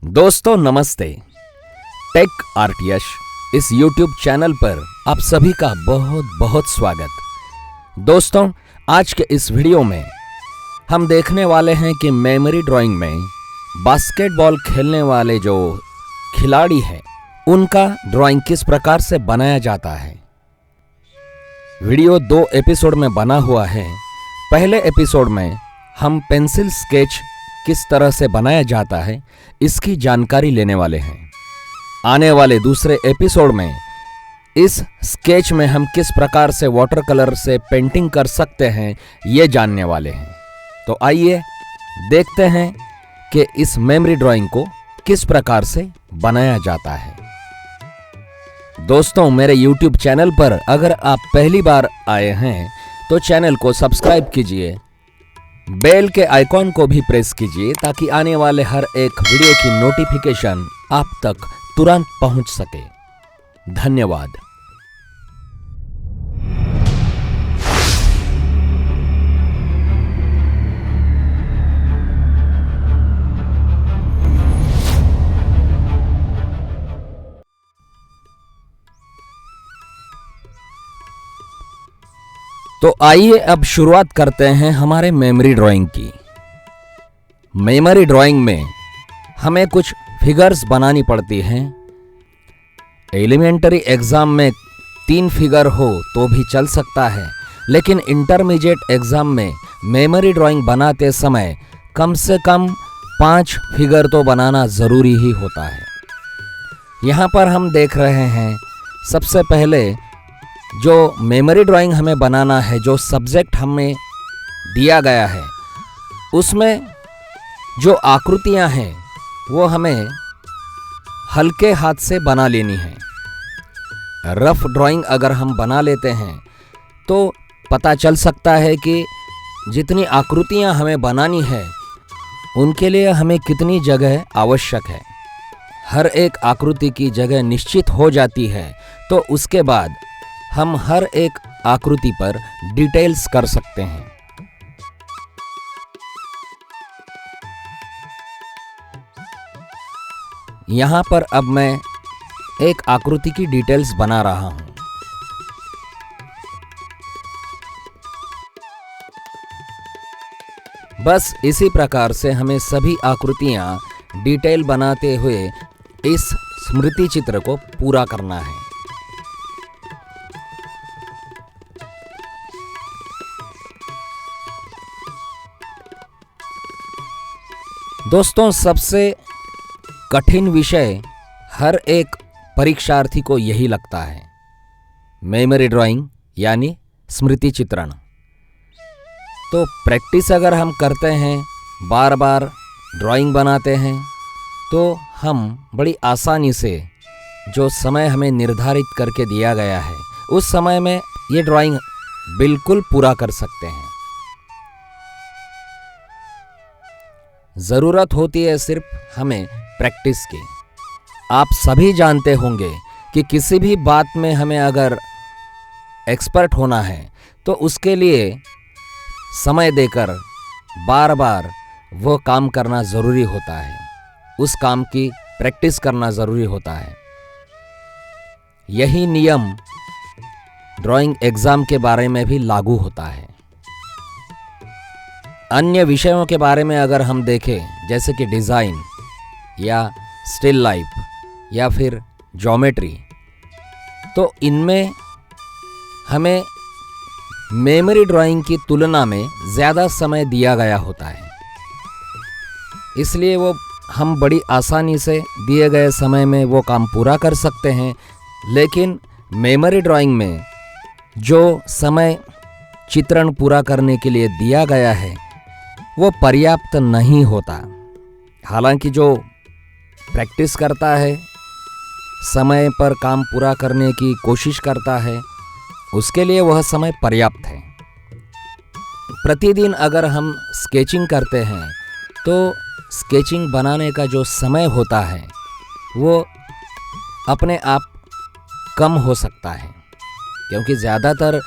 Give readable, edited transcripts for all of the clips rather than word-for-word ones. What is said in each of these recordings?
दोस्तों नमस्ते। टेक आर्टियश इस YouTube चैनल पर आप सभी का बहुत बहुत स्वागत। दोस्तों आज के इस वीडियो में हम देखने वाले हैं कि मेमोरी ड्राइंग में बास्केटबॉल खेलने वाले जो खिलाड़ी हैं उनका ड्राइंग किस प्रकार से बनाया जाता है। वीडियो 2 एपिसोड में बना हुआ है। पहले एपिसोड में हम पेंसिल स्केच किस तरह से बनाया जाता है इसकी जानकारी लेने वाले हैं। आने वाले दूसरे एपिसोड में इस स्केच में हम किस प्रकार से वाटर कलर से पेंटिंग कर सकते हैं ये जानने वाले हैं। तो आइए देखते हैं कि इस मेमोरी ड्राइंग को किस प्रकार से बनाया जाता है। दोस्तों मेरे YouTube चैनल पर अगर आप पहली बार आए हैं तो चैनल को सब्सक्राइब कीजिए, बेल के आइकॉन को भी प्रेस कीजिए ताकि आने वाले हर एक वीडियो की नोटिफिकेशन आप तक तुरंत पहुंच सके। धन्यवाद। तो आइए अब शुरुआत करते हैं हमारे मेमोरी ड्राइंग की। मेमोरी ड्राइंग में हमें कुछ फिगर्स बनानी पड़ती हैं। एलिमेंटरी एग्जाम में 3 फिगर हो तो भी चल सकता है, लेकिन इंटरमीडिएट एग्जाम में मेमोरी ड्राइंग बनाते समय कम से कम 5 फिगर तो बनाना ज़रूरी ही होता है। यहाँ पर हम देख रहे हैं सबसे पहले जो मेमोरी ड्राइंग हमें बनाना है, जो सब्जेक्ट हमें दिया गया है उसमें जो आकृतियां हैं वो हमें हल्के हाथ से बना लेनी है। रफ ड्राइंग अगर हम बना लेते हैं तो पता चल सकता है कि जितनी आकृतियां हमें बनानी है उनके लिए हमें कितनी जगह आवश्यक है। हर एक आकृति की जगह निश्चित हो जाती है तो उसके बाद हम हर एक आकृति पर डिटेल्स कर सकते हैं। यहाँ पर अब मैं एक आकृति की डिटेल्स बना रहा हूँ। बस इसी प्रकार से हमें सभी आकृतियाँ डिटेल बनाते हुए इस स्मृति चित्र को पूरा करना है। दोस्तों सबसे कठिन विषय हर एक परीक्षार्थी को यही लगता है, मेमोरी ड्राइंग यानी स्मृति चित्रण। तो प्रैक्टिस अगर हम करते हैं, बार बार ड्राइंग बनाते हैं तो हम बड़ी आसानी से जो समय हमें निर्धारित करके दिया गया है उस समय में ये ड्राइंग बिल्कुल पूरा कर सकते हैं। ज़रूरत होती है सिर्फ हमें प्रैक्टिस की। आप सभी जानते होंगे कि किसी भी बात में हमें अगर एक्सपर्ट होना है तो उसके लिए समय देकर बार बार वो काम करना ज़रूरी होता है, उस काम की प्रैक्टिस करना ज़रूरी होता है। यही नियम ड्राइंग एग्ज़ाम के बारे में भी लागू होता है। अन्य विषयों के बारे में अगर हम देखें जैसे कि डिज़ाइन या स्टिल लाइफ या फिर ज्योमेट्री, तो इनमें हमें मेमोरी ड्राइंग की तुलना में ज़्यादा समय दिया गया होता है, इसलिए वो हम बड़ी आसानी से दिए गए समय में वो काम पूरा कर सकते हैं। लेकिन मेमोरी ड्राइंग में जो समय चित्रण पूरा करने के लिए दिया गया है वो पर्याप्त नहीं होता। हालांकि जो प्रैक्टिस करता है, समय पर काम पूरा करने की कोशिश करता है, उसके लिए वह समय पर्याप्त है। प्रतिदिन अगर हम स्केचिंग करते हैं तो स्केचिंग बनाने का जो समय होता है वो अपने आप कम हो सकता है, क्योंकि ज़्यादातर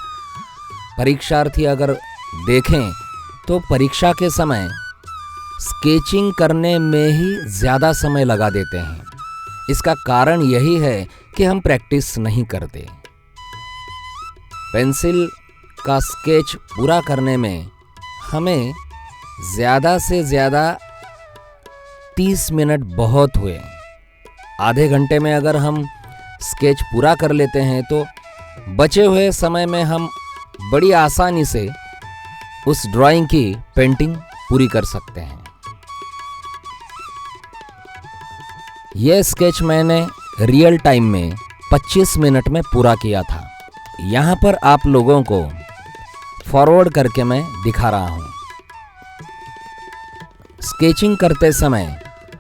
परीक्षार्थी अगर देखें तो परीक्षा के समय स्केचिंग करने में ही ज़्यादा समय लगा देते हैं। इसका कारण यही है कि हम प्रैक्टिस नहीं करते। पेंसिल का स्केच पूरा करने में हमें ज़्यादा से ज़्यादा 30 मिनट बहुत हुए। आधे घंटे में अगर हम स्केच पूरा कर लेते हैं तो बचे हुए समय में हम बड़ी आसानी से उस ड्राइंग की पेंटिंग पूरी कर सकते हैं। यह स्केच मैंने रियल टाइम में 25 मिनट में पूरा किया था। यहाँ पर आप लोगों को फॉरवर्ड करके मैं दिखा रहा हूँ। स्केचिंग करते समय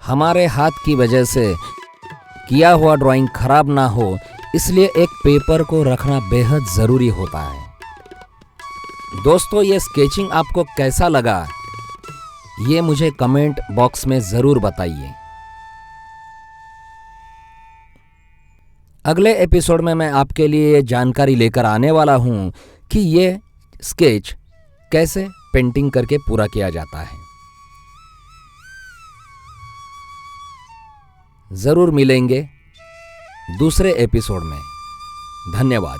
हमारे हाथ की वजह से किया हुआ ड्राइंग खराब ना हो, इसलिए एक पेपर को रखना बेहद ज़रूरी होता है। दोस्तों, ये स्केचिंग आपको कैसा लगा, ये मुझे कमेंट बॉक्स में ज़रूर बताइए। अगले एपिसोड में मैं आपके लिए ये जानकारी लेकर आने वाला हूँ कि ये स्केच कैसे पेंटिंग करके पूरा किया जाता है। ज़रूर मिलेंगे दूसरे एपिसोड में। धन्यवाद।